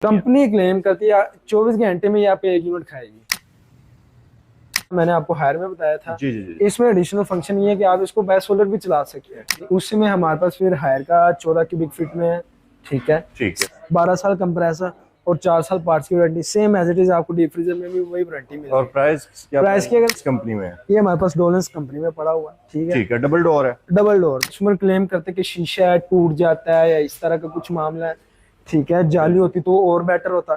Company claim करती है 24 घंटे में ये आप एक यूनिट खाएगी। मैंने आपको हायर में बताया था। जी जी जी। इसमें एडिशनल फंक्शन ये है कि आप इसको बैच सोलर भी चला सकते हैं। उसी में हमारे पास फिर हायर का 14 क्यूबिक फीट में है। ठीक है। ठीक है। 12 साल कंप्रेसर और 4 साल पार्ट्स की warranty, same as it is आपको डीप फ्रीजर में भी वही वारंटी मिलेगी। और प्राइस क्या? प्राइस की अगर कंपनी में है? ये हमारे पास डोलेंस कंपनी में पड़ा हुआ है। ठीक है। ठीक है, डबल डोर है। Double door. कस्टमर क्लेम करते कि शीशा है टूट जाता है या इस तरह का कुछ मामला है, ठीक है, जाली होती तो और बेटर होता।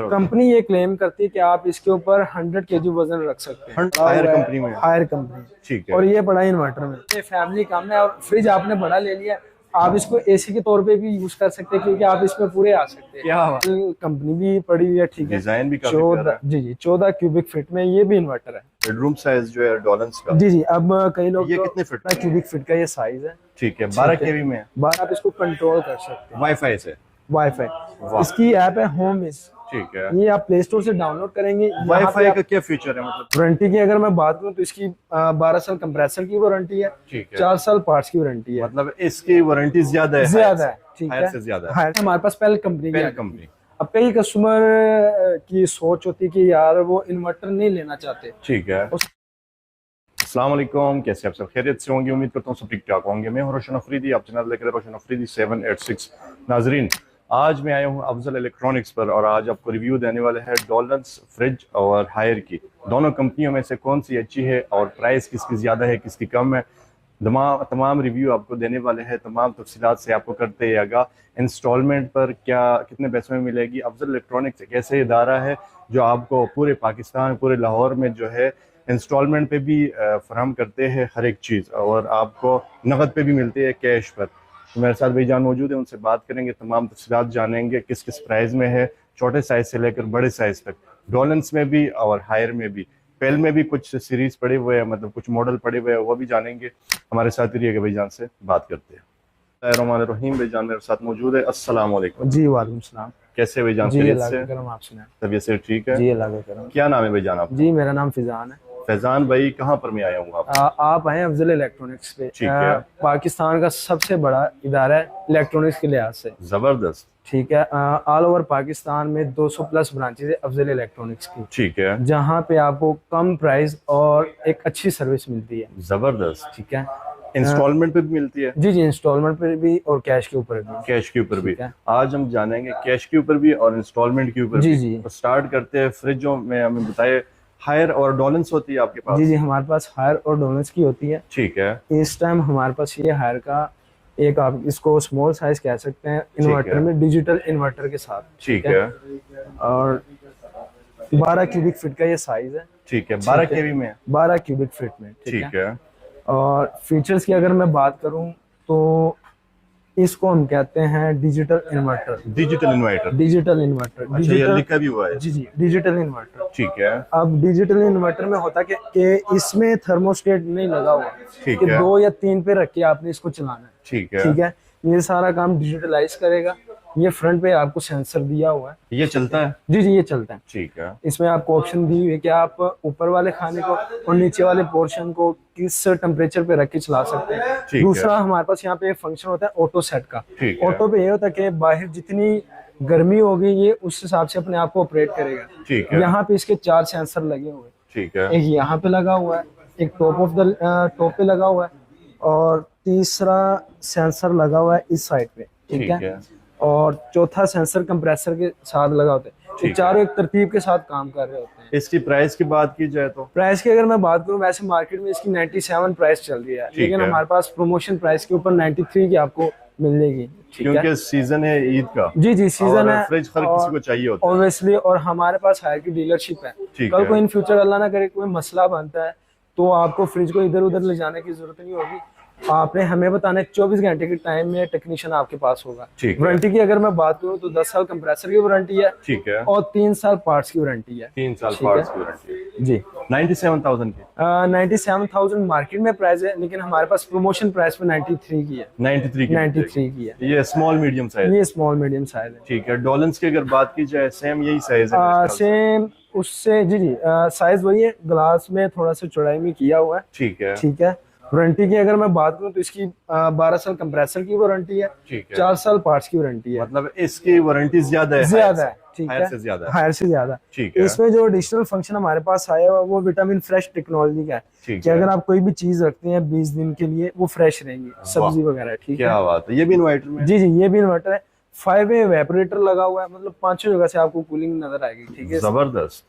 कंपनी ये क्लेम करती है कि आप इसके ऊपर 100 केजी वजन रख सकते हैं। हायर कंपनी में? Haier company. ठीक है। और ये पड़ा इन्वर्टर में। ये फैमिली काम है। और फ्रिज आपने बड़ा ले लिया, आप इसको एसी के तौर पे भी यूज कर सकते हैं क्योंकि आप इसमें पूरे आ सकते हैं। क्या कंपनी भी पड़ी हुई है। ठीक है। डिजाइन भी काफी 14 जी जी 14 क्यूबिक फीट में ये भी इन्वर्टर है। बेडरूम साइज जो है डॉलन्स का। जी जी। अब कई लोग ये कितने फीट? क्यूबिक फीट का ये साइज है। ठीक है। 12 केवी में है। 12 आप इसको कंट्रोल कर सकते हैं वाईफाई से। वाईफाई। इसकी ऐप है होम इज। ठीक है। ये आप प्ले स्टोर से डाउनलोड करेंगे। वाईफाई का क्या फीचर है? मतलब वारंटी की अगर मैं बात करूं तो इसकी 12 साल कंप्रेसर की वारंटी है। ठीक है। 4 साल पार्ट्स की वारंटी है। मतलब इसकी वारंटी ज्यादा है? ज्यादा है। ठीक हायर है। से ज्यादा है। हायर हमारे पास पहले कंपनी की कंपनी। अब कई कस्टमर की सोच होती है कि यार वो इन्वर्टर नहीं लेना चाहते। ठीक है। अस्सलाम वालेकुम, कैसे आप सब खैरियत से होंगे? उम्मीद करता हूँ सब ठीक ठाक होंगे। मैं हूं रोशन अफरीदी, आप चैनल देख रहे हैं रोशन अफरीदी 786। नाजरीन, आज मैं आया हूँ अफजल इलेक्ट्रॉनिक्स पर और आज आपको रिव्यू देने वाले हैं डॉलन्स फ्रिज और हायर की। दोनों कंपनियों में से कौन सी अच्छी है और प्राइस किसकी ज़्यादा है किसकी कम है, तमाम रिव्यू आपको देने वाले हैं। तमाम तफसीलात से आपको करते आएगा। इंस्टॉलमेंट पर क्या कितने पैसों में मिलेगी? अफजल इलेक्ट्रॉनिक्स एक ऐसे इदारा है जो आपको पूरे पाकिस्तान, पूरे लाहौर में जो है इंस्टॉलमेंट पे भी फराहम करते हैं हर एक चीज़, और आपको नकद पे भी मिलती है, कैश पर। तो मेरे साथ भाईजान मौजूद है, उनसे बात करेंगे, तमाम तफसीलात जानेंगे किस किस प्राइस में है, छोटे साइज से लेकर बड़े साइज तक, डॉलन्स में भी और हायर में भी। पेल में भी कुछ सीरीज पड़े हुए हैं, मतलब कुछ मॉडल पड़े हुए हैं, वो भी जानेंगे। हमारे साथ रहिएगा, भाईजान से बात करते हैं। रहमान भाईजान मेरे साथ मौजूद है। अस्सलाम वालेकुम। जी वालेकुम सलाम। कैसे भाईजान? तबीयत से ठीक है? जी अल्लाह का करम। क्या नाम है भाईजान आप? जी मेरा नाम फिजान है। फैजान भाई, कहाँ पर मैं आया हूँ? आप आए अफजल इलेक्ट्रॉनिक्स पे। ठीक है। पाकिस्तान का सबसे बड़ा इदारा है इलेक्ट्रॉनिक्स के लिहाज से। जबरदस्त। ठीक है। ऑल ओवर पाकिस्तान में 200 प्लस ब्रांचेज है अफजल इलेक्ट्रॉनिक्स की। ठीक है। जहाँ पे आपको कम प्राइस और एक अच्छी सर्विस मिलती है। जबरदस्त। ठीक है। इंस्टॉलमेंट पे भी मिलती है? जी जी इंस्टॉलमेंट पे भी और कैश के ऊपर भी। कैश के ऊपर भी। आज हम जानेंगे कैश के ऊपर भी और इंस्टॉलमेंट के ऊपर भी। जी। तो स्टार्ट करते हैं फ्रिजों में। हमें बताए हायर और डॉलन्स होती है आपके पास? जी जी हमारे पास हायर और डॉलन्स की होती है। ठीक है। इस टाइम हमारे पास ये हायर का एक, आप इसको स्मॉल साइज कह सकते हैं, इन्वर्टर में डिजिटल इन्वर्टर के साथ। ठीक है। और 12 क्यूबिक फीट का ये साइज है। ठीक है। 12 केवी में? 12 क्यूबिक फीट में। ठीक है। और फीचर्स की अगर मैं बात करूं तो इसको हम कहते हैं digital inverter. Digital inverter? Digital inverter. Digital लिखा भी हुआ है। जी जी डिजिटल इन्वर्टर। ठीक है। अब डिजिटल इन्वर्टर में होता क्या कि इसमें थर्मोस्टेट नहीं लगा हुआ ठीक कि है। 2 या 3 पे रख के आपने इसको चलाना है। ठीक है। ठीक है। ये सारा काम डिजिटलाइज करेगा। ये फ्रंट पे आपको सेंसर दिया हुआ है। ये चलता है? जी जी ये चलता है। ठीक है। इसमें आपको ऑप्शन दी हुई है कि आप ऊपर वाले खाने को और नीचे वाले पोर्शन को किस टेम्परेचर पे रख के चला सकते हैं। दूसरा हमारे पास यहाँ पे एक फंक्शन होता है ऑटो सेट का। ऑटो पे ये होता है कि बाहर जितनी गर्मी होगी ये उस हिसाब से अपने आप को ऑपरेट करेगा। ठीक है। यहाँ पे इसके 4 सेंसर लगे हुए हैं। ठीक है। एक यहाँ पे लगा हुआ है, एक टॉप पे लगा हुआ है, और तीसरा सेंसर लगा हुआ है इस साइड पे। ठीक है। और चौथा सेंसर कंप्रेसर के साथ लगा होता है। ये चारों एक तरतीब के साथ काम कर रहे होते हैं। इसकी प्राइस की बात की जाए तो? प्राइस की अगर मैं बात करूं, वैसे मार्केट में इसकी 97 प्राइस चल रही है, लेकिन हमारे पास प्रमोशन प्राइस के ऊपर 93 की आपको मिलेगी। क्योंकि सीजन है ईद का। जी जी सीजन है, फ्रिज हर किसी को चाहिए होता है ऑब्वियसली। और हमारे पास हायर की डीलरशिप है। कल को इन फ्यूचर अल्लाह ना करे कोई मसला बनता है तो आपको फ्रिज को इधर उधर ले जाने की जरूरत नहीं होगी। आपने हमें बताना है 24 घंटे के टाइम में टेक्नीशियन आपके पास होगा। वारंटी की अगर मैं बात करूं तो 10 साल कंप्रेसर की वारंटी है। ठीक है। और 3 साल पार्ट्स की वारंटी है। 3 साल पार्ट्स की वारंटी जी। 97,000 की? 97,000 मार्केट में प्राइस है, लेकिन हमारे पास प्रमोशन प्राइस पे 93 की है। 93 की है। ये स्मॉल मीडियम साइज? ये स्मॉल मीडियम साइज है। ठीक है। डॉलन्स की अगर बात की जाए सेम यही साइज है? सेम उससे जी जी साइज वही है, ग्लास में थोड़ा सा चौड़ाई में किया हुआ है। ठीक है। ठीक है। वारंटी की अगर मैं बात करूं तो इसकी 12 साल कंप्रेसर की वारंटी है। ठीक है। 4 साल पार्ट्स की वारंटी है। मतलब इसकी वारंटी ज्यादा है? ज्यादा है। ठीक हायर है, से ज्यादा, हायर से ज्यादा। ठीक है। इसमें जो एडिशनल फंक्शन हमारे पास आया हुआ वो विटामिन फ्रेश टेक्नोलॉजी का है ठीक कि है। अगर आप कोई भी चीज रखते हैं 20 दिन के लिए वो फ्रेश रहेंगी, सब्जी वगैरह, ठीक है। क्या बात है, ये भी इन्वर्टर में? जी जी, ये भी इन्वर्टर है। 5 वेपोरेटर लगा हुआ है, मतलब 5 जगह से आपको कूलिंग नजर आएगी, ठीक है। जबरदस्त।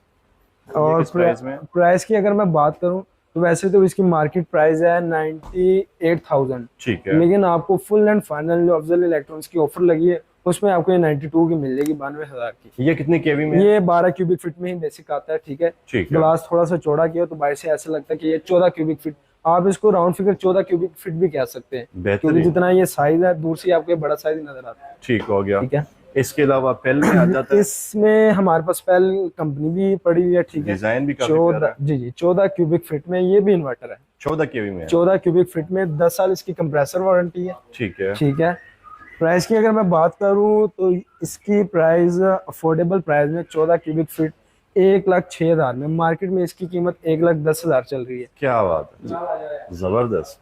और किस प्राइस में? प्राइस की अगर मैं बात करूं तो वैसे तो इसकी मार्केट प्राइस है 98,000, ठीक है। लेकिन आपको फुल एंड फाइनल जो अफजल इलेक्ट्रॉनिक्स की ऑफर लगी है उसमें आपको ये 92 की मिल जाएगी, 92,000 की। ये कितने केवी में? ये 12 क्यूबिक फीट में ही बेसिक आता है, ठीक है। ठीक है। ग्लास थोड़ा सा चौड़ा किया तो बाहर से ऐसा लगता है कि ये 14 क्यूबिक फीट, आप इसको राउंड फिगर 14 क्यूबिक फीट भी कह सकते हैं, क्योंकि बेहतरीन। जितना ये साइज है दूर से आपको ये बड़ा साइज नजर आता है, ठीक हो गया। ठीक है। इसके अलावा पेल में आ जाता है? इसमें हमारे पास पेल कंपनी भी पड़ी हुई है, ठीक है। डिजाइन भी काफी प्यारा 14, है। जी जी, 14 क्यूबिक फीट में ये भी इन्वर्टर है। 14 केवी में है। 14 क्यूबिक फीट में 10 साल इसकी कंप्रेसर वारंटी है, ठीक है। ठीक है। प्राइस की अगर मैं बात करूं तो इसकी प्राइस अफोर्डेबल प्राइस में 14 क्यूबिक फीट 1,06,000 में, मार्केट में इसकी कीमत 1,10,000 चल रही है। क्या बात है, जबरदस्त,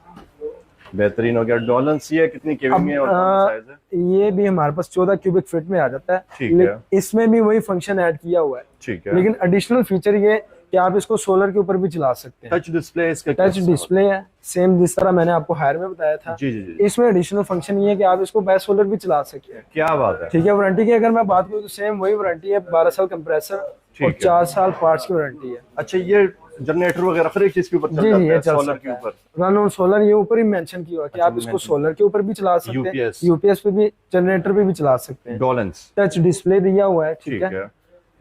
बेहतरीन हो गया। डॉलन सी है, कितनी केवी में है और कौन सा साइज है? ये भी हमारे पास 14 क्यूबिक फीट में आ जाता है, ठीक है। इसमें भी वही फंक्शन ऐड किया हुआ है, ठीक है। लेकिन एडिशनल फीचर ये कि आप इसको सोलर के ऊपर भी चला सकते हैं। टच डिस्प्ले इसका? टच डिस्प्ले है, सेम जिस तरह मैंने आपको हायर में बताया था। जी जी जी। इसमें एडिशनल फंक्शन ये है कि आप इसको बाय सोलर भी चला सकते हैं। क्या बात है, ठीक है। वारंटी की अगर मैं बात करूँ तो सेम वही वारंटी है, 12 साल कंप्रेसर ठीक और है। 4 साल पार्ट्स की वारंटी है। अच्छा, ये जनरेटर वगैरह हर एक चीज के ऊपर चल जी जाता जी, ये है? चल सोलर सकता के है। ऊपर? रन ऑन सोलर ये ऊपर ही मेंशन किया हुआ है कि अच्छा, आप इसको mention। सोलर के ऊपर भी चला सकते हैं, UPS। यूपीएस पे भी, जनरेटर पे भी चला सकते हैं। डॉलन्स। टच डिस्प्ले दिया हुआ है, ठीक ठीक है। है।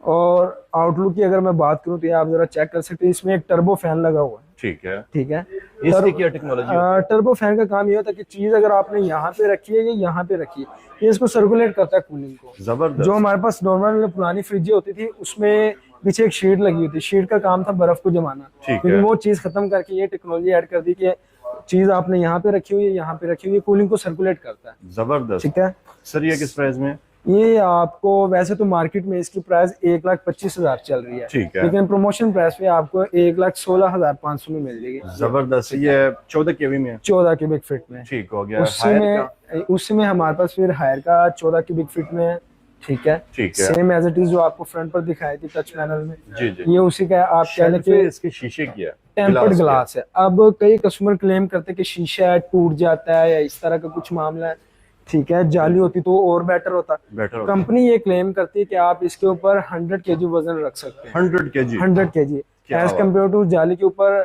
और आउटलुक की अगर मैं बात करूँ तो ये आप जरा चेक कर सकते हैं, इसमें एक टर्बो फैन लगा हुआ है, ठीक है। ठीक है। इसकी क्या टेक्नोलॉजी? टर्बो फैन का काम ये होता है कि चीज अगर आपने यहाँ पे रखी है या यहाँ पे रखी है, ये इसको सर्कुलेट करता है कूलिंग को। जबरदस्त। जो हमारे पास नॉर्मल पुरानी फ्रिज होती थी उसमें पीछे एक शीट लगी हुई थी, शीट का काम था बर्फ को जमाना, ठीक लेकिन है। वो चीज खत्म करके ये टेक्नोलॉजी ऐड कर दी कि चीज आपने यहाँ पे रखी हुई है, यहाँ पे रखी हुई है, कूलिंग को सर्कुलेट करता है, जबरदस्त। ठीक है। सर ये किस प्राइस में? ये आपको वैसे तो मार्केट में इसकी प्राइस 1,25,000 चल रही है, ठीक है। लेकिन प्रमोशन प्राइस पे आपको 1,16,500 में मिल जाएगी। जबरदस्त। ये 14 केवी में है? 14 क्यूबिक फीट में। ठीक हो गया। हायर का? उसमें हमारे पास फिर हायर का 14 क्यूबिक फीट में है, ठीक है। ठीक है। सेम एज इट इज जो आपको फ्रंट पर दिखाई थी टच पैनल में, जी जी। ये उसी का आप कह लें शेल्फ पे कि इसके शीशे की है, टेम्पर्ड की है। ग्लास है। अब कई कस्टमर क्लेम करते हैं कि शीशा है टूट जाता है या इस तरह का कुछ मामला है, ठीक है। जाली होती तो और बेटर होता। बेटर। कंपनी ये क्लेम करती है कि आप इसके ऊपर 100 केजी वजन रख सकते हैं। 100 केजी? 100 केजी क्या एज बात। कम्पेयर टू जाली के ऊपर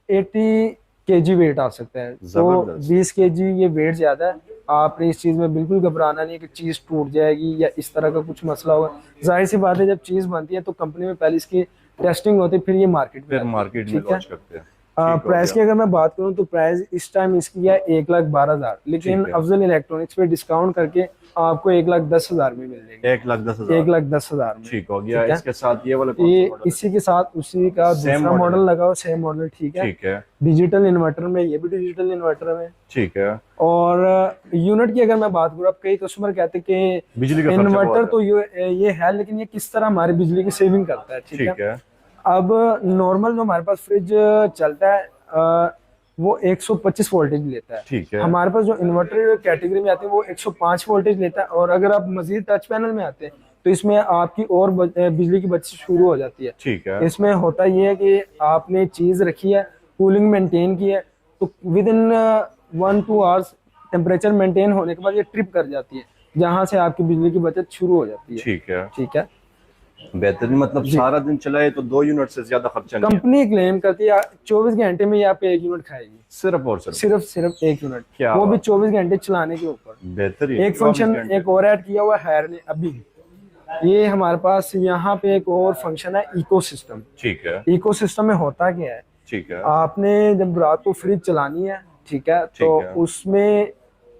80 केजी वेट आ सकता है, तो जबरदस्त। 20 केजी ये वेट ज्यादा है। आपने इस चीज में बिल्कुल घबराना नहीं कि चीज टूट जाएगी या इस तरह का कुछ मसला होगा। जाहिर सी बात है जब चीज बनती है तो कंपनी में पहले इसकी टेस्टिंग होती है, फिर ये मार्केट में फिर आती है, मार्केट में ठीक है। लॉन्च करते हैं। ठीक हो प्राइस की गया। अगर मैं बात करूं तो प्राइस इस टाइम इसकी है 1,12,000, लेकिन ठीक है। अफजल इलेक्ट्रॉनिक्स पे डिस्काउंट करके आपको 1,10,000 में मिल जाएगी। 1,10,000? 1,10,000 में, ठीक हो गया। ठीक है। इसके साथ ये वाला कौन ये सा मॉडल है? इसी के साथ उसी का Same दूसरा model मॉडल है। लगा हुआ, सेम मॉडल, ठीक है। ठीक है। डिजिटल इन्वर्टर में, ये भी डिजिटल इन्वर्टर में। ठीक है। और यूनिट की अगर मैं बात करूँ, अब कई कस्टमर कहते हैं कि बिजली का खर्चा इन्वर्टर बहुत तो ये है, लेकिन ये किस तरह हमारी बिजली की सेविंग करता है, ठीक ठीक है। है। अब नॉर्मल जो हमारे पास फ्रिज चलता है वो 125 वोल्टेज लेता है, ठीक है। हमारे पास जो इन्वर्टर कैटेगरी में आते हैं वो 105 वोल्टेज लेता है। और अगर आप मजीद टच पैनल में आते हैं तो इसमें आपकी और बिजली की बचत शुरू हो जाती है। ठीक है। इसमें होता ये है कि आपने चीज रखी है, कूलिंग मेंटेन की है, तो with in 1-2 hours temperature maintain होने के बाद ये ट्रिप कर जाती है, जहां से आपकी बिजली की बचत शुरू हो जाती है, ठीक है। ठीक है। बेहतरीन। मतलब सारा दिन चलाए तो 2 यूनिट से ज्यादा खर्चा नहीं है। कंपनी क्लेम करती है 24 घंटे में ये आप 1 यूनिट खाएगी, सिर्फ और सिर्फ 1 यूनिट, क्या वो भी बात। 24 घंटे चलाने के ऊपर। बेहतरीन। एक फंक्शन एक और ऐड किया हुआ है हायर ने अभी, ये हमारे पास यहाँ पे एक और फंक्शन है इकोसिस्टम। ठीक है। इकोसिस्टम में होता क्या है, ठीक है। आपने जब रात को फ्रिज चलानी है, ठीक है, तो है। उसमें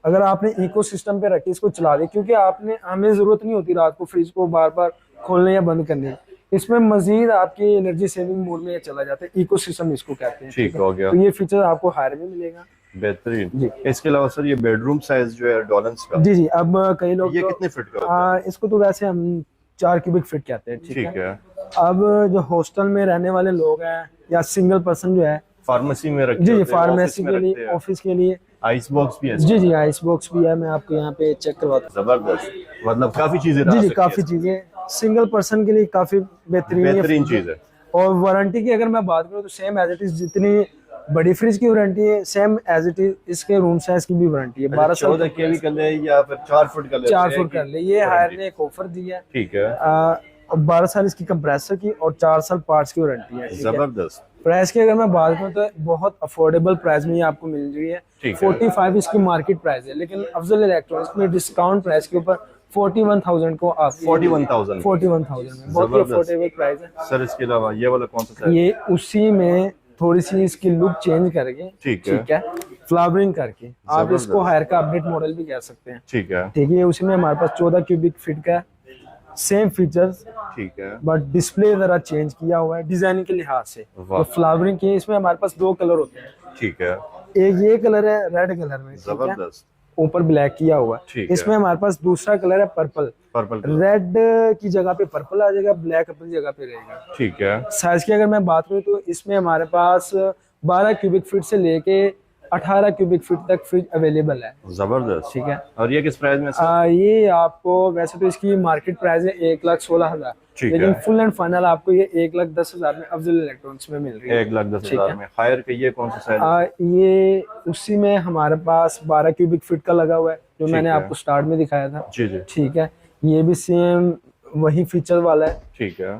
अगर आपने इकोसिस्टम पे रखी इसको चला दे, क्योंकि आपने हमें जरूरत नहीं होती रात को फ्रिज को बार बार खोलने या बंद करने की। इसमें मजीद आपकी एनर्जी सेविंग मोड में चला जाता है, इकोसिस्टम इसको कहते हैं, ठीक है। हो गया। तो ये फीचर आपको हायर में मिलेगा। बेहतरीन जी। इसके अलावा सर ये बेडरूम साइज जो है डॉलन्स का, जी जी। अब कई लोग ये तो, कितने फीट का होता है? इसको तो वैसे हम 4 क्यूबिक फीट कहते हैं, ठीक ठीक है। है। अब जो हॉस्टल में रहने वाले लोग हैं या सिंगल पर्सन जो है, फार्मेसी में रखते जी जी, होते हैं, फार्मेसी ऑफिस में के लिए, रखते हैं। ऑफिस के लिए, आइस बॉक्स भी है? जी जी, आइस बॉक्स भी है, मैं आपको यहाँ पे चेक करवाता जबरदस्त। मतलब काफी चीजें हूँ। जी रह जी, सकती काफी हैं। चीजें सिंगल पर्सन के लिए काफी बेहतरीन चीज है। और वारंटी की अगर मैं बात करूँ तो सेम एज इट इज, जितनी बड़ी फ्रिज की वारंटी है सेम एज इट इज इसके रूम साइज की भी वारंटी है। 12 साल 14 केवी कर ले या फिर 4 फुट कर ले, 4 फुट कर ले। ये हायर ने एक ऑफर दिया है, ठीक है। 12 साल इसकी कंप्रेसर की और 4 साल पार्ट्स की वारंटी है। जबरदस्त। प्राइस की अगर मैं बात करूँ तो बहुत अफोर्डेबल प्राइस में ये आपको मिल रही है। 45 इसकी मार्केट प्राइस है, लेकिन अफजल इलेक्ट्रॉनिक्स में डिस्काउंट प्राइस के ऊपर 41,000 को आप 41,000 में बहुत ही अफोर्डेबल प्राइस है। सर इसके अलावा ये वाला कौन सा है? ये उसी में थोड़ी सी इसकी लुक चेंज करके, ठीक है, फ्लावरिंग करके आप इसको हायर का अपडेट मॉडल भी कह सकते हैं। ठीक है, ठीक है। उसी में हमारे पास 14 क्यूबिक फीट का सेम फीचर्स, ठीक है, बट डिस्प्ले जरा चेंज किया हुआ है डिजाइनिंग के लिहाज से। तो फ्लावरिंग की इसमें हमारे पास 2 कलर होते हैं, ठीक है। एक ये कलर है रेड कलर में, जबरदस्त, ऊपर ब्लैक किया हुआ है। इसमें हमारे पास दूसरा कलर है पर्पल। रेड की जगह पे पर्पल आ जाएगा, ब्लैक अपनी जगह पे रहेगा, ठीक है। साइज की अगर मैं बात करूँ तो इसमें हमारे पास 12 क्यूबिक फीट से लेके 18 क्यूबिक फीट तक फ्रिज अवेलेबल है। जबरदस्त, ठीक है। और ये किस प्राइस में? ये आपको वैसे तो इसकी मार्केट प्राइस है 1,16,000, लेकिन फुल एंड फाइनल आपको ये 1,10,000 में अफजल इलेक्ट्रॉनिक्स में मिल रही है। 1,10,000 में। हायर का ये कौन सा साइज? ये उसी में हमारे पास 12 क्यूबिक फीट का लगा हुआ है, जो मैंने आपको स्टार्ट में दिखाया था। जी जी, ठीक है। ये भी सेम वही फीचर वाला है, ठीक है।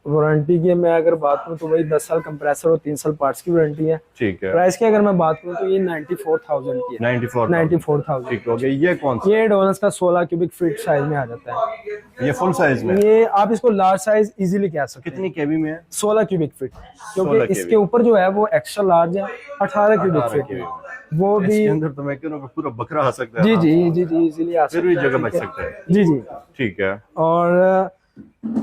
वारंटी की मैं अगर बात करूँ तो वही 10 साल कंप्रेसर और 3 साल पार्ट्स की वारंटी है, ठीक है। प्राइस की अगर मैं बात करूँ तो ये 94,000 की है। 94,000 ठीक हो गया। ये कौन सा? ये डोनस का 16 क्यूबिक फीट साइज में आ जाता है। ये फुल साइज में? ये आप इसको लार्ज साइज इजीली कह सकते हैं। कितनी केवी में है? 16 क्यूबिक फीट, क्योंकि इसके ऊपर जो है वो एक्स्ट्रा लार्ज है 18 क्यूबिक फीट, वो भी इसके अंदर तो मैं कह रहा हूं पूरा बकरा आ सकता है। जी जी जी जी, इजीली आ सकता है, फिर भी जगह बच सकता है। जी जी, ठीक है। और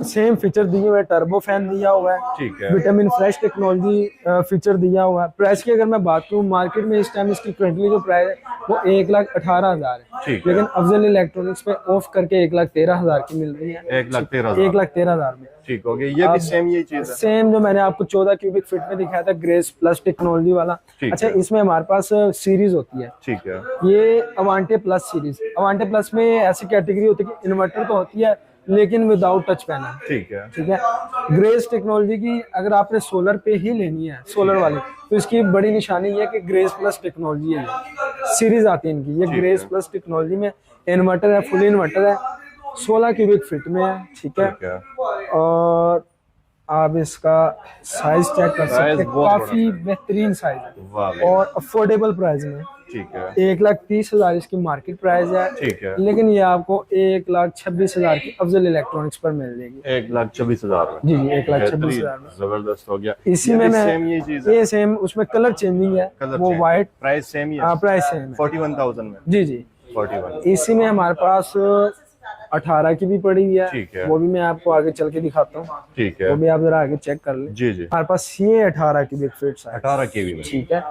सेम फीचर दिए हुए, टर्बो फैन दिया हुआ है, ठीक है। विटामिन फ्रेश टेक्नोलॉजी फीचर दिया हुआ है। प्राइस की अगर मैं बात करूँ मार्केट में इस टाइम इसकी करंटली जो प्राइस है वो 1,18,000 है, लेकिन अफजल इलेक्ट्रॉनिक्स पे ऑफ करके 1,13,000 की मिल रही है। 1,13,000 में, ठीक हो गया। ये भी सेम यही चीज है, सेम जो मैंने आपको 14 क्यूबिक फीट में दिखाया था ग्रेस प्लस टेक्नोलॉजी वाला। अच्छा, इसमें हमारे पास सीरीज होती है, ठीक है। ये अवांटे प्लस सीरीज, अवांटे प्लस में ऐसी कैटेगरी होती है कि इन्वर्टर तो होती है लेकिन विदाउट टच पैनल, ठीक है, ठीक है। ग्रेस टेक्नोलॉजी की अगर आपने सोलर पे ही लेनी है, सोलर वाली, तो इसकी बड़ी निशानी ये है कि ग्रेस प्लस टेक्नोलॉजी है, सीरीज आती है इनकी। ये ग्रेस प्लस टेक्नोलॉजी में इन्वर्टर है, फुल इन्वर्टर है, 16 क्यूबिक फीट में है, ठीक है। और आप इसका साइज चेक कर सकते हैं, काफी बेहतरीन साइज है और अफोर्डेबल प्राइस में, ठीक है। 1,30,000 इसकी मार्केट प्राइस है, ठीक है, लेकिन ये आपको 1,26,000 की अफजल इलेक्ट्रॉनिक्स पर मिल जाएगी। 1,26,000 जी जी, 1,26,000 में। जबरदस्त हो गया। इसी में ये सेम उसमें कलर चेंजिंग है, वो व्हाइट, प्राइस सेम ही है, प्राइस सेम है 41,000 में। जी जी, 41। इसी में हमारे पास 18 की भी पड़ी हुई है, ठीक है। वो भी मैं आपको आगे चल के दिखाता हूँ, ठीक है। वो भी आप जरा आगे चेक कर लें। जी जी, हमारे पास ये 18 की बिग फीट है, 18 की भी, ठीक है।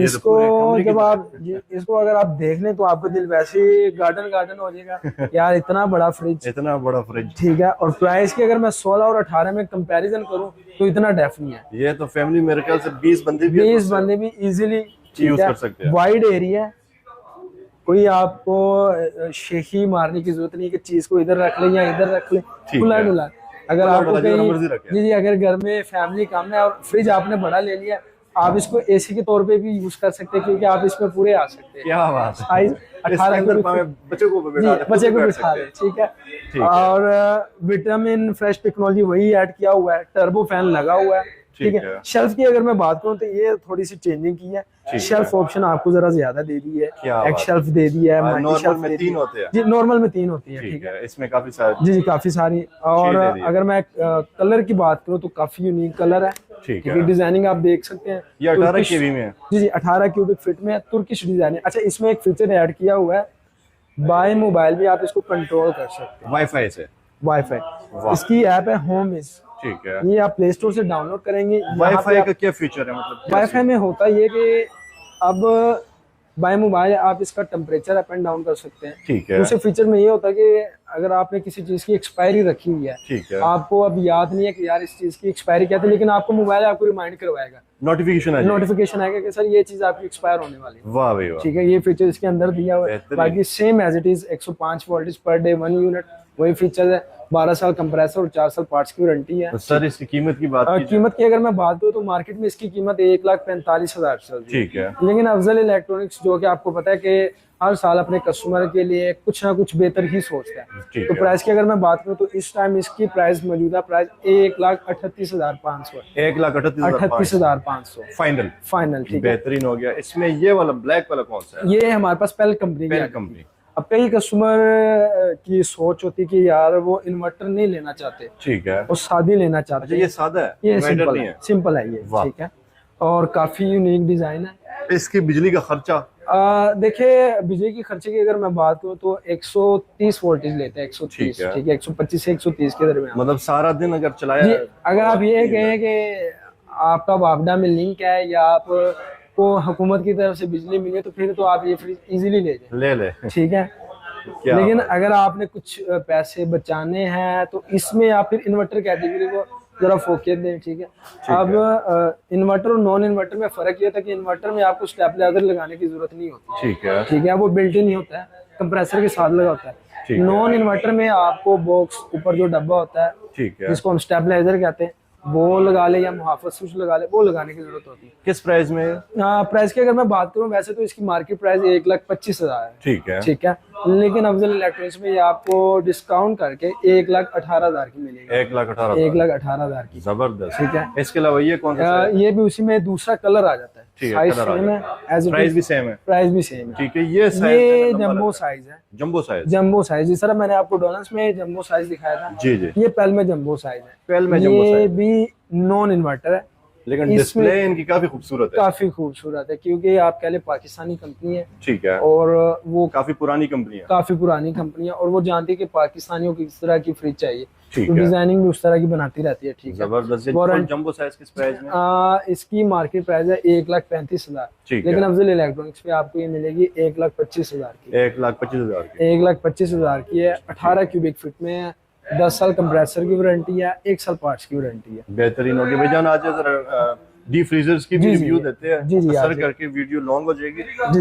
इसको जब आप इसको अगर आप देख लें तो आपका दिल वैसे ही गार्डन हो जाएगा यार, इतना बड़ा फ्रिज, इतना बड़ा फ्रिज, ठीक है। और प्राइस की अगर मैं 16 और 18 में कंपैरिजन करूं तो इतना डेफ नहीं है। ये तो फैमिली मेरे ख्याल से 20 बंदे भी इजीली यूज कर सकते हैं। वाइड एरिया है, कोई आपको शेखी मारने की जरूरत नहीं कि चीज को इधर रख ले या इधर रख ले, खुला डुला। अगर आपको कहीं जी जी अगर घर में फैमिली काम है और फ्रिज आपने बड़ा ले लिया, आप इसको एसी के तौर पे भी यूज कर सकते हैं, क्योंकि आप इसमें पूरे आ सकते हैं। क्या बात है। साइज 18 बच्चे को बिठा दे, ठीक है। और विटामिन फ्रेश टेक्नोलॉजी वही ऐड किया हुआ है, टर्बो फैन लगा हुआ है, ठीक है। शेल्फ की अगर मैं बात करूं तो ये थोड़ी सी चेंजिंग की है, शेल्फ ऑप्शन आपको जरा ज्यादा दे दी है, एक शेल्फ दे दी है, नॉर्मल में 3 होते हैं जी, नॉर्मल में 3 होती है, ठीक है। इसमें काफी सारी जी जी काफी सारी। और अगर मैं कलर की बात करूं तो काफी यूनिक कलर है, ठीक है। डिजाइनिंग आप देख सकते हैं, ये 18 केवी में है जी जी, 18 क्यूबिक फीट में तुर्किश डिजाइनिंग। अच्छा, इसमें एक फीचर ऐड किया हुआ है, बाय मोबाइल भी आप इसको कंट्रोल कर सकते हैं वाईफाई से, वाईफाई। इसकी ऐप है होम इज, ठीक है। ये आप प्ले स्टोर से डाउनलोड करेंगे। वाईफाई का क्या फीचर है? मतलब वाईफाई में होता ये कि अब बाय मोबाइल आप इसका टेम्परेचर अप एंड डाउन कर सकते हैं, ठीक है। दूसरे फीचर में ये होता है कि अगर आपने किसी चीज की एक्सपायरी रखी हुई है, ठीक है, आपको अब याद नहीं है कि यार इस चीज की एक्सपायरी क्या थी, लेकिन आपको मोबाइल आपको रिमाइंड करवाएगा, नोटिफिकेशन आएगा कि सर ये चीज आपकी एक्सपायर होने वाली है। वाह भाई वाह, ठीक है। ये फीचर इसके अंदर दिया हुआ है। बाकी same as it is 105 voltage पर डे 1 यूनिट, वही फीचर है। 12 साल कंप्रेसर और 4 साल पार्ट्स की वारंटी है। तो सर इसकी कीमत की बात की कीमत की अगर मैं बात करूँ तो मार्केट में इसकी कीमत 1,45,000 चल रही है। ठीक है। लेकिन अफजल इलेक्ट्रॉनिक्स जो कि आपको पता है कि हर साल अपने कस्टमर के लिए कुछ ना कुछ बेहतर ही सोचता है। तो प्राइस की अगर मैं बात करूँ तो इस टाइम इसकी प्राइस मौजूदा प्राइस 1,38,500 38,500 फाइनल फाइनल। ठीक है, बेहतरीन हो गया। इसमें ये वाला ब्लैक वाला कौन सा है? ये हमारे पास पेल कंपनी की कंपनी। अब कई कस्टमर की सोच होती है कि यार वो इन्वर्टर नहीं लेना चाहते, ठीक है, वो सादी लेना चाहते अच्छा हैं। ये सादा है, ये इन्वर्टर सिंपल नहीं है, सिंपल है ये। ठीक है, और काफी यूनिक डिजाइन है। इसकी बिजली का खर्चा देखिए बिजली की खर्चे की अगर मैं बात करूँ तो 130 वोल्टेज लेते हैं, 130। ठीक है, 125 से 130 के दरमियान। मतलब सारा दिन अगर चलाया जी, अगर आप ये कहें कि आपका वापडा में लिंक है या आप को हुकूमत की तरफ से बिजली मिली है तो फिर तो आप ये फ्रिज इजीली ले जाए, ले। ठीक है, लेकिन अगर आपने कुछ पैसे बचाने हैं तो इसमें आप फिर इन्वर्टर कैटेगरी को जरा फोकस दें। ठीक है, अब इन्वर्टर और नॉन इन्वर्टर में फर्क ये था कि इन्वर्टर में आपको स्टेबलाइजर लगाने की जरूरत नहीं होती। ठीक है, वो बिल्ट इन ही होता है, कंप्रेसर के साथ लगा होता है। नॉन इन्वर्टर में आपको बॉक्स ऊपर जो डब्बा होता है, जिसको हम स्टेबलाइजर कहते हैं, वो लगा ले या मुहाफिज स्विच लगा ले, वो लगाने की जरूरत होती है। किस प्राइस में? प्राइस की अगर मैं बात करूं वैसे तो इसकी मार्केट प्राइस 1,25,000 है। ठीक है, लेकिन अफजल इलेक्ट्रॉनिक्स में ये आपको डिस्काउंट करके 1,18,000 की मिलेगी। 1,18,000 की। जबरदस्त। ठीक है, इसके अलावा ये कौन सा? ये भी उसी में दूसरा कलर आ जाता है। साइज सेम है, प्राइस भी सेम है। प्राइस भी सेम है। ठीक है, ये जंबो साइज है। जंबो साइज जिस तरह मैंने आपको डोनल्स में जंबो साइज दिखाया था, जी जी, ये पेल में जंबो साइज है। पेल में जंबो साइज, ये भी नॉन इन्वर्टर है, लेकिन डिस्प्ले इनकी काफी खूबसूरत है। काफी खूबसूरत है क्योंकि आप कह ले पाकिस्तानी कंपनी है। ठीक है, और वो काफी पुरानी कंपनी है, और वो जानती है कि पाकिस्तानियों को किस तरह की फ्रिज चाहिए, तो डिजाइनिंग भी उस तरह की बनाती रहती है। ठीक है, जबरदस्त। जंबो साइज किस प्राइस में? इसकी मार्केट प्राइस है 1,35,000, लेकिन अफजल इलेक्ट्रॉनिक्स पे आपको ये मिलेगी 1,25,000 की। 1,25,000 की है। 18 क्यूबिक फीट में 10 साल कंप्रेसर की वारंटी है, 1 साल पार्ट्स की वारंटी है। बेहतरीन हो गया भाईजान। आज जरा डीप फ्रीजर्स की भी रिव्यू देते हैं। जी जी, मुख्तसर करके वीडियो लॉन्ग हो जाएगी। जी जी,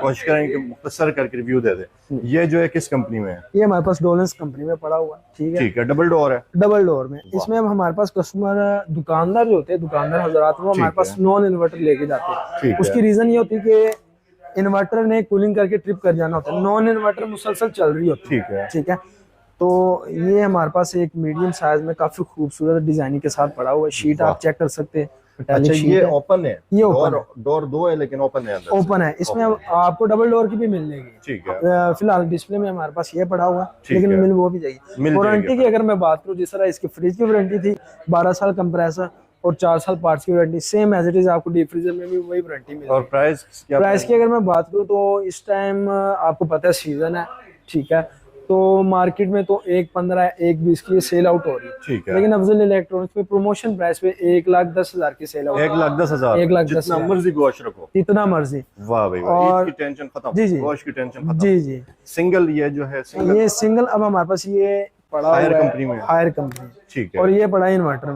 कोशिश करेंगे कि मुख्तसर करके रिव्यू दे दे। ये जो है किस कंपनी में है? ये हमारे पास डोलेंस कंपनी में पड़ा हुआ। ठीक है, डबल डोर है। डबल डोर में इसमें अब हमारे पास कस्टमर दुकानदार जो होते हैं, दुकानदार हजरात, वो हमारे पास नॉन इन्वर्टर लेके जाते हैं। उसकी रीजन ये होती है कि इन्वर्टर ने कूलिंग करके ट्रिप कर जाना होता है, नॉन इन्वर्टर मुसलसल चल रही होती है। ठीक है, तो ये हमारे पास एक मीडियम साइज में काफी खूबसूरत डिजाइनिंग के साथ पड़ा हुआ है। शीट आप चेक कर सकते हैं। अच्छा, ये ओपन है? ये ओपन है, डोर 2 है लेकिन ओपन है। ओपन है। इसमें आपको डबल डोर की भी मिल जाएगी। ठीक है, फिलहाल डिस्प्ले में हमारे पास ये पड़ा हुआ है, लेकिन मिल वो भी जाएगी। वारंटी की अगर मैं बात करूँ, जिस तरह इसकी फ्रिज की वारंटी थी 12 साल कंप्रेसर और 4 साल पार्ट्स की warranty, same as it is आपको डीप फ्रीजर में भी वही वारंटी मिलेगी। और प्राइस की अगर मैं बात करूँ तो इस टाइम आपको पता है सीजन है। ठीक है, तो मार्केट में तो 1,15 1,20 की सेल आउट हो रही है। ठीक है, लेकिन अफजल इलेक्ट्रॉनिक्स पे प्रमोशन प्राइस पे 1,10,000 की सेल आउट। 1,10,000। 1,10,000, जितना मर्जी गोश्त रखो, जितना मर्जी। वाह भाई वाह, और ईद की टेंशन खत्म, जी जी, गोश्त की टेंशन खत्म। जी जी। सिंगल ये जो है सिंगल, ये सिंगल अब हमारे पास ये पड़ा हुआ है हायर कंपनी। ठीक है, और ये पड़ा है इन्वर्टर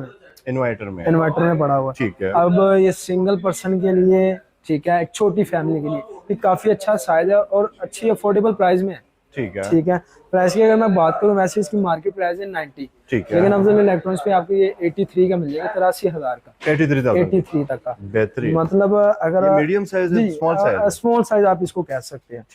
में पड़ा हुआ। ठीक है, अब ये सिंगल पर्सन के लिए, ठीक है, एक छोटी फैमिली के लिए ये काफी अच्छा साइज है और अच्छी अफोर्डेबल प्राइस में है। ठीक है, प्राइस की अगर मैं बात करूं वैसे इसकी मार्केट प्राइस है 90। ठीक है, लेकिन अफजल इलेक्ट्रॉनिक्स पे आपको ये 83 का मिल जाएगा, 83,000 का। 83 तक का। बेहतरीन। मतलब अगर मीडियम साइज है, स्मॉल साइज आप इसको कह सकते हैं।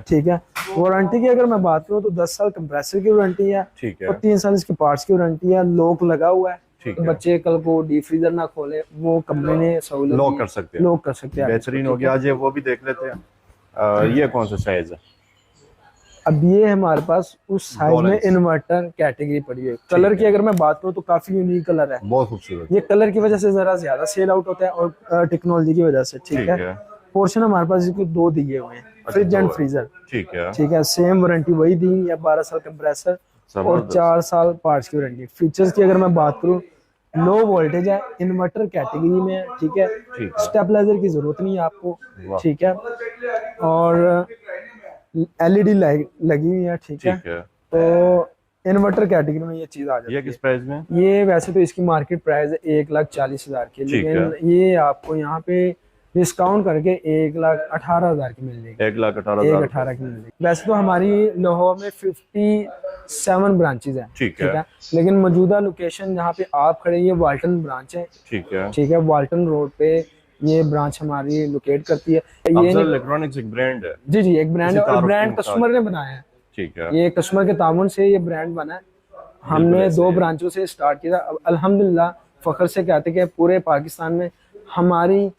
ठीक है, वारंटी की अगर मैं बात करूं तो 10 साल कंप्रेसर की वारंटी है। ठीक है, और 3 साल इसकी पार्ट्स की वारंटी है। लॉक लगा हुआ है, तो बच्चे कल को डीप फ्रीजर ना खोले, वो कंपनी ने सहूलत लॉक कर सकते हैं। बेहतरीन हो गया। आज वो भी देख लेते हैं, ये कौन सा साइज है? अब ये हमारे पास उस साइज में इन्वर्टर कैटेगरी पड़ी है। कलर की अगर मैं बात करूँ तो काफी यूनिक कलर है, बहुत खूबसूरत। ये कलर की वजह से जरा ज्यादा सेल आउट होता है और टेक्नोलॉजी की वजह से। ठीक है, पोर्शन हमारे पास इसके 2 दिए हुए हैं, फ्रिज एंड फ्रीजर। ठीक है, सेम वारंटी वही दी है, 12 साल कंप्रेसर और 4 साल पार्ट्स की वारंटी। फीचर्स की अगर मैं बात करूँ, लो वोल्टेज है, इन्वर्टर कैटेगरी में है। ठीक है, स्टेबलाइजर की जरूरत नहीं है आपको। ठीक है, और LED लाइट लगी हुई है। ठीक है, तो इन्वर्टर कैटेगरी में ये चीज आ जाती है। ये किस प्राइस में? ये वैसे तो इसकी मार्केट प्राइस है 1,40,000 की, लेकिन ये आपको यहाँ पे डिस्काउंट करके 1,18,000 की मिल जाएगी। 1,18,000। 1,18 की मिल जाएगी। वैसे तो हमारी लाहौर में 57 ब्रांचेज हैं, ठीक है। लेकिन मौजूदा लोकेशन जहाँ पे आप खड़े, ये वाल्टन ब्रांच है, ठीक है। ठीक है। वाल्टन रोड पे ये ब्रांच हमारी लोकेट करती है। ये अफजल इलेक्ट्रॉनिक्स एक ब्रांड है। जी जी, एक ब्रांड है, और तारुफ ब्रांड के कस्टमर ने बनाया है। ठीक है। ये कस्टमर के तामुन से ये ब्रांड बना है। हमने 2 ब्रांचों से स्टार्ट किया। अब अल्हम्दुलिल्लाह फख्र से कहते हैं कि पूरे पाकिस्तान में हमारी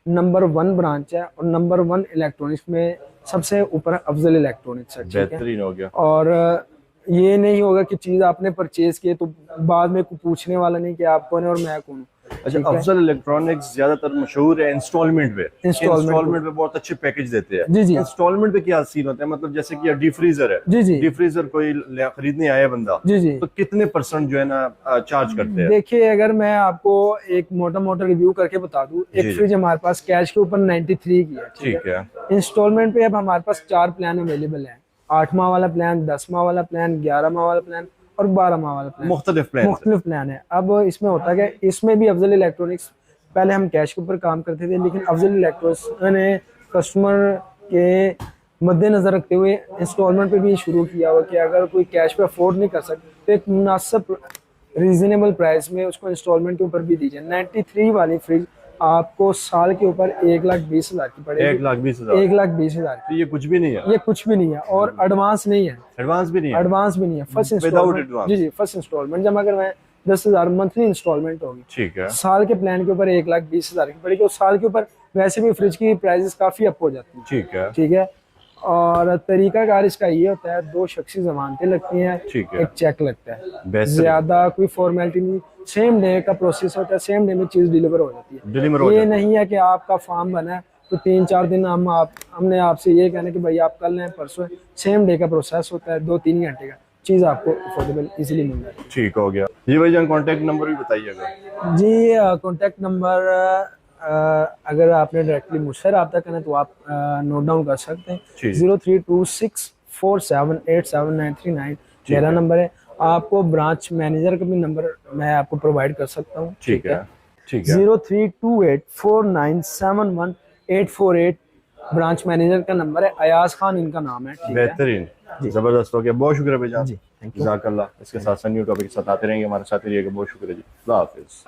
नंबर 1 ब्रांच है, और नंबर 1 इलेक्ट्रॉनिक्स में सबसे ऊपर अफजल इलेक्ट्रॉनिक्स है, ठीक है। बेहतरीन हो गया। और ये नहीं होगा कि चीज आपने परचेज की तो बाद में कोई पूछने वाला नहीं कि आप कौन है और मैं कौन हूँ। अच्छा, अफजल इलेक्ट्रॉनिक्स ज्यादातर मशहूर है इंस्टॉलमेंट पे। इंस्टॉलमेंट पे बहुत अच्छे पैकेज देते हैं। जी जी। इंस्टॉलमेंट पे क्या सीन होता है, मतलब जैसे कि डीप फ्रीजर है, जी जी, डीप फ्रीजर कोई खरीदने आया बंदा, जी जी, तो कितने % जो है ना चार्ज करते हैं? देखिए, अगर मैं आपको एक मोटा मोटा रिव्यू करके बता दूं, एक फ्रिज हमारे पास कैश के ऊपर 93 की है, ठीक है। इंस्टॉलमेंट पे अब हमारे पास 4 प्लान अवेलेबल है। 8 माह वाला प्लान, 10 माह वाला प्लान, 11 माह वाला प्लान और 12 माह वाला प्लान। मुख्तलिफ प्लान है। अब इसमें होता है कि इसमें भी अफजल इलेक्ट्रॉनिक्स, पहले हम कैश के ऊपर काम करते थे, लेकिन अफजल इलेक्ट्रॉनिक्स ने कस्टमर के मद्देनजर रखते हुए इंस्टॉलमेंट पे भी शुरू किया हुआ कि अगर कोई कैश पे अफोर्ड नहीं कर सकते तो एक मुनासिब रीजनेबल प्राइस में उसको इंस्टॉलमेंट के ऊपर भी दीजिए। 93 वाली फ्रिज आपको साल के ऊपर 1,20,000 की पड़ेगी। 1,20,000। 1,20,000। तो ये कुछ भी नहीं है? ये कुछ भी नहीं है, और एडवांस नहीं है। एडवांस भी नहीं है? एडवांस भी नहीं है। फर्स्ट इंस्टॉलमेंट, जी जी, फर्स्ट इंस्टॉलमेंट जमा करवाएं 10,000 मंथली इंस्टॉलमेंट होगी, ठीक है। साल के प्लान के ऊपर 1,20,000 की पड़ेगी। और साल के ऊपर वैसे भी फ्रिज की प्राइसेस काफी अप हो जाती है, ठीक है। ठीक है। और तरीकाकार इसका ये होता है, 2 शख्सी जमानतें लगती हैं, ठीक है। एक चेक लगता है, ज्यादा कोई फॉर्मेलिटी नहीं। सेम डे का प्रोसेस होता है, सेम डे में चीज डिलीवर हो जाती है। ये नहीं है कि आपका फॉर्म बना है तो 3-4 दिन हमने आपसे ये कहना कि भाई आप कल हैं परसों। सेम डे का प्रोसेस होता है, 2-3 घंटे का, चीज आपको अफोर्डेबल इजीली मिल जाती है। ठीक हो गया जी। भाई जान, कॉन्टेक्ट नंबर भी बताइएगा जी। कॉन्टेक्ट नंबर अगर आपने डायरेक्टली मुझसे रब्ता करना है तो आप नोट डाउन कर सकते हैं। 0326478793 मेरा नंबर है। आपको ब्रांच मैनेजर का भी नंबर मैं आपको प्रोवाइड कर सकता हूँ, ठीक है। ठीक है। 032849714848 ब्रांच मैनेजर का नंबर है। अयाज खान इनका नाम है, ठीक है। बेहतरीन, जबरदस्त हो गया। बहुत शुक्रिया भाईजान, जी, थैंक यू। जज़ाकल्लाह। इसके साथ न्यू टॉपिक के साथ आते रहेंगे, हमारे साथ रहिएगा। बहुत शुक्रिया जी, अल्लाह हाफिज।